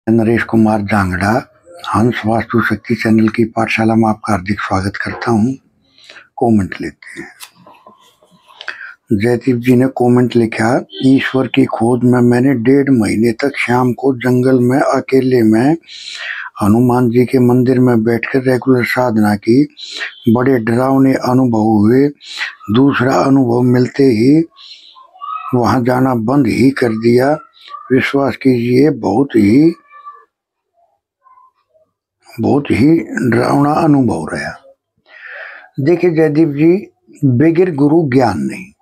नरेश कुमार जांगड़ा हंस वास्तु शक्ति चैनल की पाठशाला में आपका हार्दिक स्वागत करता हूं। कमेंट लेते हैं। जयदीप जी ने कमेंट लिखा, ईश्वर की खोज में मैंने 1.5 महीने तक शाम को जंगल में अकेले में हनुमान जी के मंदिर में बैठकर रेगुलर साधना की। बड़े डरावने अनुभव हुए। दूसरा अनुभव मिलते ही वहां जाना बंद ही कर दिया। विश्वास कीजिए, बहुत ही डरावना अनुभव रहा। देखिए जयदीप जी, बगैर गुरु ज्ञान नहीं।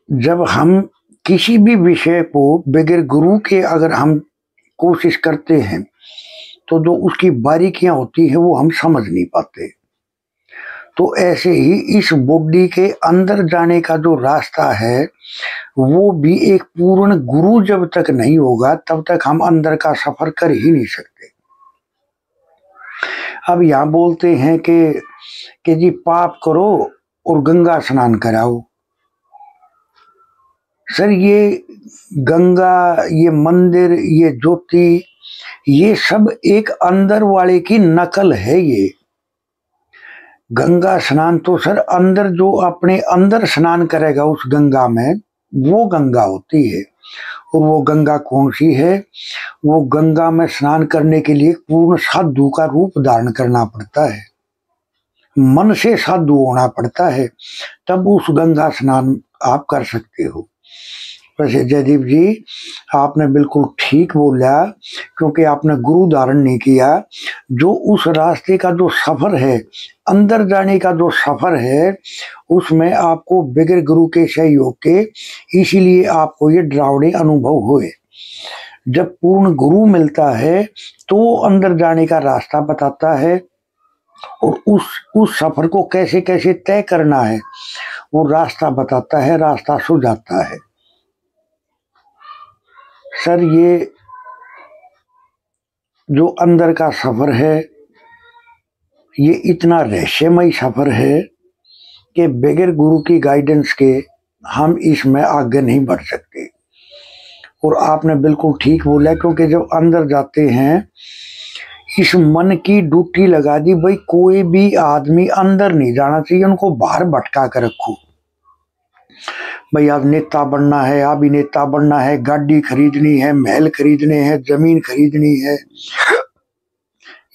जब हम किसी भी विषय को बगैर गुरु के अगर हम कोशिश करते हैं तो जो उसकी बारीकियां होती है वो हम समझ नहीं पाते। तो ऐसे ही इस बॉडी के अंदर जाने का जो रास्ता है वो भी एक पूर्ण गुरु जब तक नहीं होगा तब तक हम अंदर का सफर कर ही नहीं सकते। अब यहाँ बोलते हैं कि जी पाप करो और गंगा स्नान कराओ। सर, ये गंगा, ये मंदिर, ये ज्योति, ये सब एक अंदर वाले की नकल है। ये गंगा स्नान तो सर अंदर जो अपने अंदर स्नान करेगा उस गंगा में, वो गंगा होती है। और वो गंगा कौन सी है? वो गंगा में स्नान करने के लिए पूर्ण साधु का रूप धारण करना पड़ता है, मन से साधु होना पड़ता है, तब उस गंगा स्नान आप कर सकते हो। वैसे जयदीप जी, आपने बिल्कुल ठीक बोला, क्योंकि आपने गुरु धारण नहीं किया। जो उस रास्ते का जो सफर है, अंदर जाने का जो सफर है, उसमें आपको बगैर गुरु के सहयोग के, इसीलिए आपको ये डरावने अनुभव हुए। जब पूर्ण गुरु मिलता है तो अंदर जाने का रास्ता बताता है और उस सफर को कैसे कैसे तय करना है वो रास्ता बताता है, रास्ता सुझाता है। सर, ये जो अंदर का सफर है ये इतना रहस्यमय सफर है कि बगैर गुरु की गाइडेंस के हम इसमें आगे नहीं बढ़ सकते। और आपने बिल्कुल ठीक बोला, क्योंकि जब अंदर जाते हैं, इस मन की ड्यूटी लगा दी भाई कोई भी आदमी अंदर नहीं जाना चाहिए, उनको बाहर भटका कर रखो। भाई आज नेता बनना है, अभिनेता बनना है, गाड़ी खरीदनी है, महल खरीदने हैं, जमीन खरीदनी है,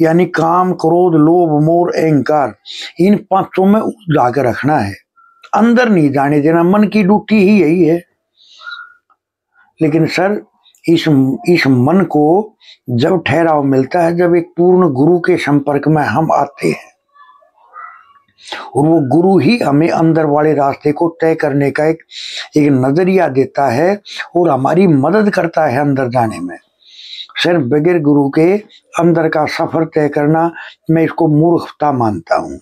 यानी काम, क्रोध, लोभ, मोह, अहंकार, इन पांचों में उलझा कर रखना है, अंदर नहीं जाने देना। मन की ड्यूटी ही यही है। लेकिन सर, इस मन को जब ठहराव मिलता है, जब एक पूर्ण गुरु के संपर्क में हम आते हैं और वो गुरु ही हमें अंदर वाले रास्ते को तय करने का एक नजरिया देता है और हमारी मदद करता है अंदर जाने में। सिर्फ बगैर गुरु के अंदर का सफर तय करना, मैं इसको मूर्खता मानता हूँ।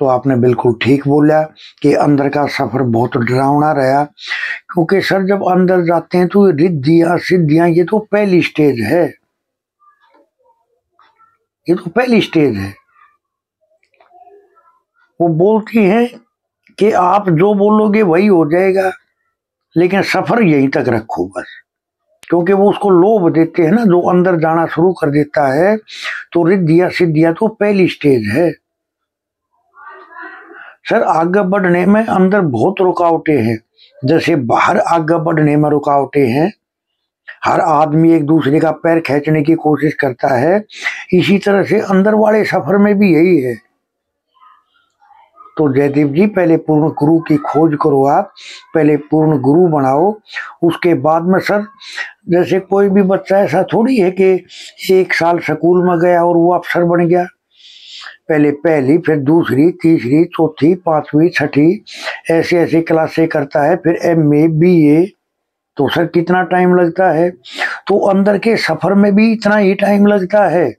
तो आपने बिल्कुल ठीक बोला कि अंदर का सफर बहुत डरावना रहा, क्योंकि सर जब अंदर जाते हैं तो रिद्धियां सिद्धियां, ये तो पहली स्टेज है। ये तो पहली स्टेज है। वो बोलती हैं कि आप जो बोलोगे वही हो जाएगा, लेकिन सफर यहीं तक रखो बस। क्योंकि वो उसको लोभ देते हैं ना, जो अंदर जाना शुरू कर देता है। तो रिद्धियां सिद्धियां तो पहली स्टेज है। सर, आगे बढ़ने में अंदर बहुत रुकावटें हैं। जैसे बाहर आगे बढ़ने में रुकावटें हैं, हर आदमी एक दूसरे का पैर खींचने की कोशिश करता है, इसी तरह से अंदर वाले सफर में भी यही है। तो जयदीप जी, पहले पूर्ण गुरु की खोज करो। आप पहले पूर्ण गुरु बनाओ, उसके बाद में सर, जैसे कोई भी बच्चा ऐसा थोड़ी है कि 1 साल स्कूल में गया और वो अफसर बन गया। पहले पहली, फिर दूसरी, तीसरी, चौथी, 5वीं, 6ठी, ऐसे ऐसे क्लासें करता है, फिर MA, BA। तो सर कितना टाइम लगता है? तो अंदर के सफर में भी इतना ही टाइम लगता है।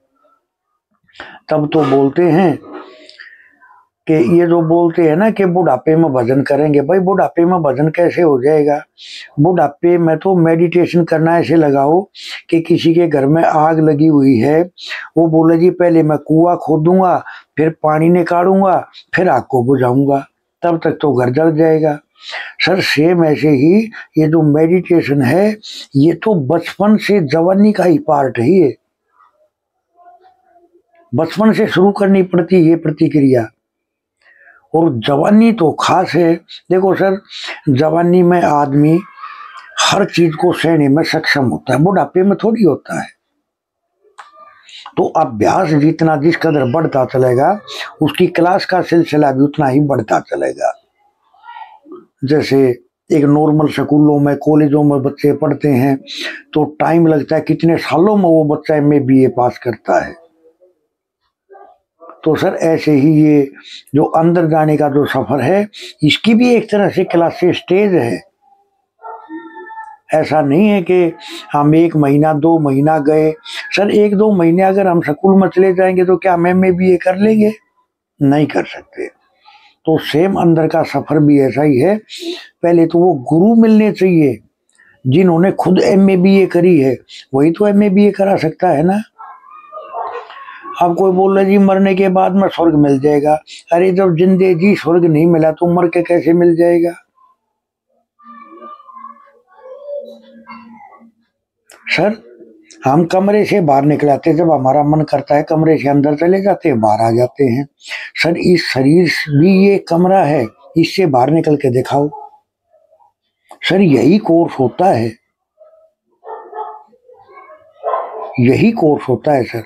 तब तो बोलते हैं कि ये जो बोलते हैं ना कि बुढ़ापे में भजन करेंगे, भाई बुढ़ापे में भजन कैसे हो जाएगा? बुढ़ापे में तो मेडिटेशन करना ऐसे लगाओ कि किसी के घर में आग लगी हुई है, वो बोले जी पहले मैं कुआं खोदूंगा, फिर पानी निकालूंगा, फिर आग को बुझाऊंगा, तब तक तो घर जल जाएगा। सर सेम ऐसे ही ये जो मेडिटेशन है ये तो बचपन से जवानी का ही पार्ट है। ये बचपन से शुरू करनी पड़ती है ये प्रतिक्रिया, और जवानी तो खास है। देखो सर, जवानी में आदमी हर चीज को सहने में सक्षम होता है, बुढ़ापे में थोड़ी होता है। तो अभ्यास जितना जिस कदर बढ़ता चलेगा उसकी क्लास का सिलसिला भी उतना ही बढ़ता चलेगा। जैसे एक नॉर्मल स्कूलों में कॉलेजों में बच्चे पढ़ते हैं तो टाइम लगता है, कितने सालों में वो बच्चा MA BA पास करता है। तो सर ऐसे ही ये जो अंदर जाने का जो सफर है इसकी भी एक तरह से क्लास स्टेज है। ऐसा नहीं है कि हम 1 महीना 2 महीना गए। सर 1-2 महीने अगर हम स्कूल में चले जाएंगे तो क्या हम MA BA कर लेंगे? नहीं कर सकते। तो सेम अंदर का सफर भी ऐसा ही है। पहले तो वो गुरु मिलने चाहिए जिन्होंने खुद MA BA करी है, वही तो MA BA करा सकता है ना। अब कोई बोल रहा जी मरने के बाद में स्वर्ग मिल जाएगा। अरे जब जिंदे जी स्वर्ग नहीं मिला तो मर के कैसे मिल जाएगा? सर हम कमरे से बाहर निकलाते जब हमारा मन करता है, कमरे से अंदर चले जाते हैं, बाहर आ जाते हैं। सर इस शरीर भी ये कमरा है, इससे बाहर निकल के दिखाओ। सर यही कोर्स होता है, यही कोर्स होता है सर।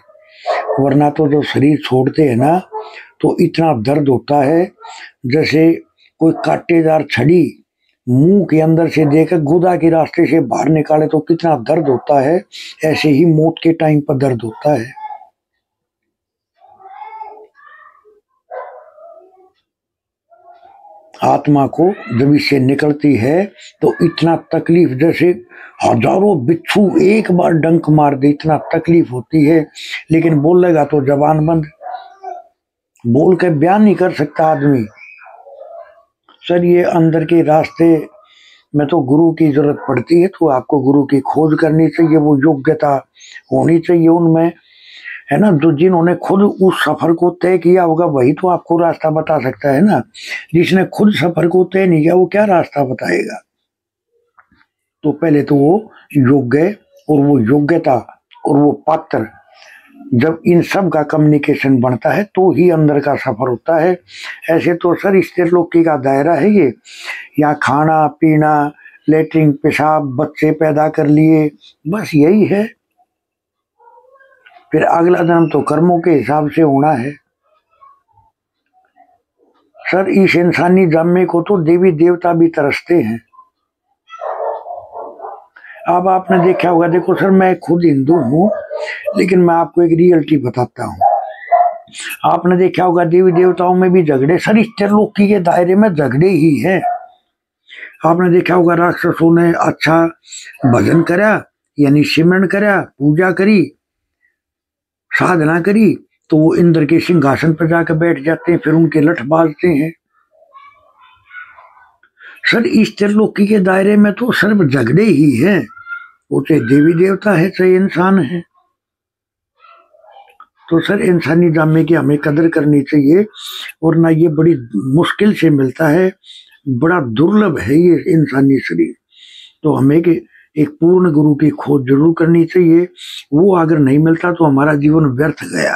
वरना तो जो शरीर छोड़ते हैं ना तो इतना दर्द होता है जैसे कोई कांटेदार छड़ी मुंह के अंदर से देकर गुदा के रास्ते से बाहर निकाले तो कितना दर्द होता है, ऐसे ही मौत के टाइम पर दर्द होता है। आत्मा को जब इससे निकलती है तो इतना तकलीफ, जैसे हजारों बिच्छू एक बार डंक मार दे इतना तकलीफ होती है। लेकिन बोलेगा तो जबान बंद, बोल के बयान नहीं कर सकता आदमी। सर ये अंदर के रास्ते में तो गुरु की जरूरत पड़ती है, तो आपको गुरु की खोज करनी चाहिए, वो योग्यता होनी चाहिए उनमें, है ना। जो जिन्होंने खुद उस सफर को तय किया होगा वही तो आपको रास्ता बता सकता है ना। जिसने खुद सफर को तय नहीं किया वो क्या रास्ता बताएगा? तो पहले तो वो योग्य और वो योग्यता और वो पात्र, जब इन सब का कम्युनिकेशन बनता है तो ही अंदर का सफर होता है। ऐसे तो सर इस त्रिलोकी का दायरा है ये, यहाँ खाना पीना लेटरिन पेशाब बच्चे पैदा कर लिए, बस यही है। फिर अगला जन्म तो कर्मों के हिसाब से होना है। सर इस इंसानी जन्मे को तो देवी देवता भी तरसते हैं। अब आपने देखा होगा, देखो सर मैं खुद हिंदू हूँ लेकिन मैं आपको एक रियलिटी बताता हूँ। आपने देखा होगा देवी देवताओं में भी झगड़े, सर इस त्रिलोकी के दायरे में झगड़े ही है। आपने देखा होगा राक्षसों ने अच्छा भजन करा यानी सिमरन करा, पूजा करी, साधना करी, तो वो इंद्र के सिंहासन पर जाकर बैठ जाते हैं, फिर उनके लठ बाजते हैं। सर इस त्रिलोकी के दायरे में तो सिर्फ झगड़े ही हैं, वो चाहे देवी देवता है चाहे इंसान है। तो सर इंसानी जामे की हमें कदर करनी चाहिए, वरना ये बड़ी मुश्किल से मिलता है, बड़ा दुर्लभ है ये इंसानी शरीर। तो हमें एक पूर्ण गुरु की खोज जरूर करनी चाहिए। वो अगर नहीं मिलता तो हमारा जीवन व्यर्थ गया।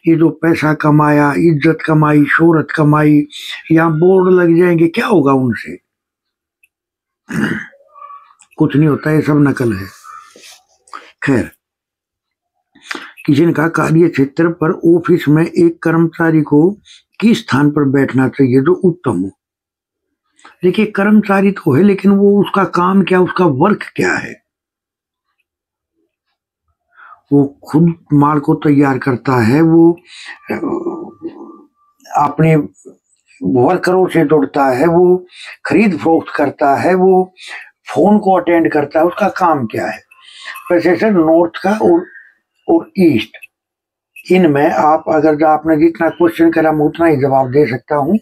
ये जो पैसा कमाया, इज्जत कमाई, शोहरत कमाई, या बोर्ड लग जाएंगे, क्या होगा उनसे? कुछ नहीं होता, ये सब नकल है। खैर, किसी ने कहा कार्य क्षेत्र पर ऑफिस में एक कर्मचारी को किस स्थान पर बैठना चाहिए जो उत्तम हो? देखिए कर्मचारी तो है लेकिन वो उसका काम क्या, उसका वर्क क्या है? वो खुद माल को तैयार करता है, वो अपने वर्करों से जुड़ता है, वो खरीद फरोख्त करता है, वो फोन को अटेंड करता है, उसका काम क्या है? वैसे सर नॉर्थ का और ईस्ट, इनमें आप अगर आपने जितना क्वेश्चन करा मैं उतना ही जवाब दे सकता हूँ।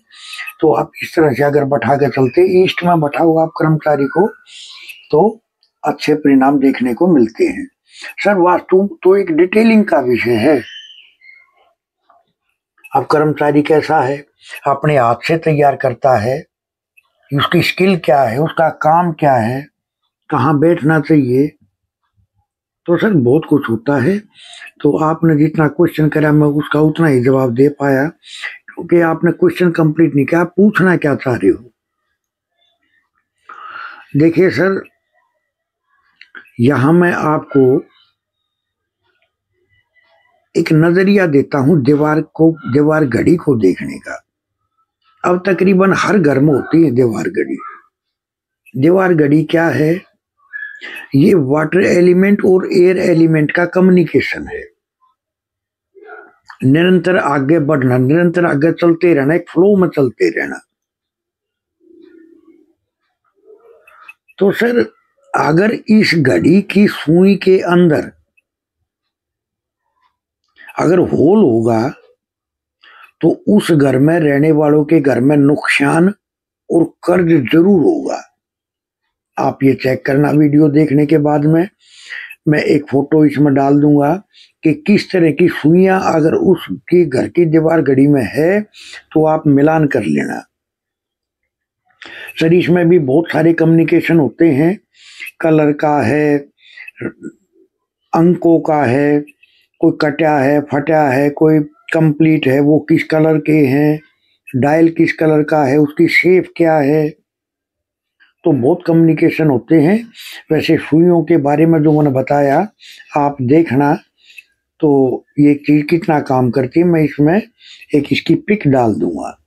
तो आप इस तरह से अगर बैठा के चलते, ईस्ट में बैठाओ आप कर्मचारी को तो अच्छे परिणाम देखने को मिलते हैं। सर वास्तु तो एक डिटेलिंग का विषय है। अब कर्मचारी कैसा है, अपने हाथ से तैयार करता है, उसकी स्किल क्या है, उसका काम क्या है, कहाँ बैठना चाहिए। तो सर बहुत कुछ होता है। तो आपने जितना क्वेश्चन करा मैं उसका उतना ही जवाब दे पाया, क्योंकि आपने क्वेश्चन कंप्लीट नहीं किया, आप पूछना क्या चाह रहे हो। देखिए सर, यहां मैं आपको एक नजरिया देता हूं दीवार घड़ी को देखने का। अब तकरीबन हर घर में होती है दीवार घड़ी। दीवार घड़ी क्या है? ये वाटर एलिमेंट और एयर एलिमेंट का कम्युनिकेशन है। निरंतर आगे बढ़ना, निरंतर आगे चलते रहना, एक फ्लो में चलते रहना। तो सर अगर इस घड़ी की सुई के अंदर अगर होल होगा तो उस घर में रहने वालों के घर में नुकसान और कर्ज जरूर होगा। आप ये चेक करना वीडियो देखने के बाद में, मैं एक फोटो इसमें डाल दूंगा कि किस तरह की सुइयां अगर उसकी घर की दीवार घड़ी में है तो आप मिलान कर लेना। सर इसमें भी बहुत सारे कम्युनिकेशन होते हैं, कलर का है, अंकों का है, कोई कटा है, फटा है, कोई कंप्लीट है, वो किस कलर के हैं, डायल किस कलर का है, उसकी शेप क्या है। तो बहुत कम्युनिकेशन होते हैं। वैसे सुइयों के बारे में जो मैंने बताया आप देखना, तो ये चीज कितना काम करती है मैं इसमें एक इसकी पिक डाल दूंगा।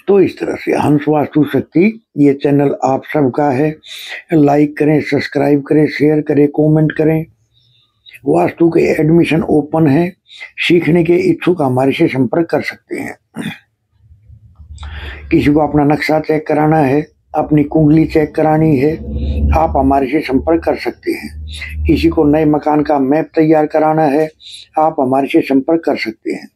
तो इस तरह से हंस वास्तु शक्ति ये चैनल आप सबका है। लाइक करें, सब्सक्राइब करें, शेयर करें, कमेंट करें। वास्तु के एडमिशन ओपन है, सीखने के इच्छुक हमारे से संपर्क कर सकते हैं। किसी को अपना नक्शा चेक कराना है, अपनी कुंडली चेक करानी है, आप हमारे से संपर्क कर सकते हैं। किसी को नए मकान का मैप तैयार कराना है, आप हमारे से संपर्क कर सकते हैं।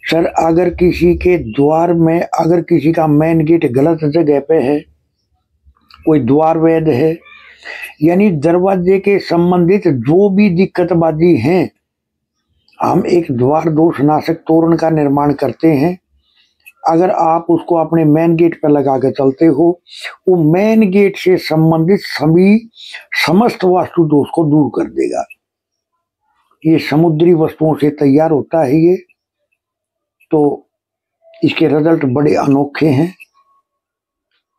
सर अगर किसी के द्वार में अगर किसी का मेन गेट गलत जगह पे है, कोई द्वार वैध है, यानी दरवाजे के संबंधित जो भी दिक्कतबाजी हैं, हम एक द्वार दोष नाशक तोरण का निर्माण करते हैं। अगर आप उसको अपने मेन गेट पर लगा के चलते हो, वो मेन गेट से संबंधित सभी समस्त वास्तु दोष को दूर कर देगा। ये समुद्री वस्तुओं से तैयार होता है ये, तो इसके रिजल्ट बड़े अनोखे हैं।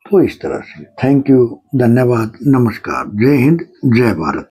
तो इस तरह से थैंक यू, धन्यवाद, नमस्कार, जय हिंद, जय भारत।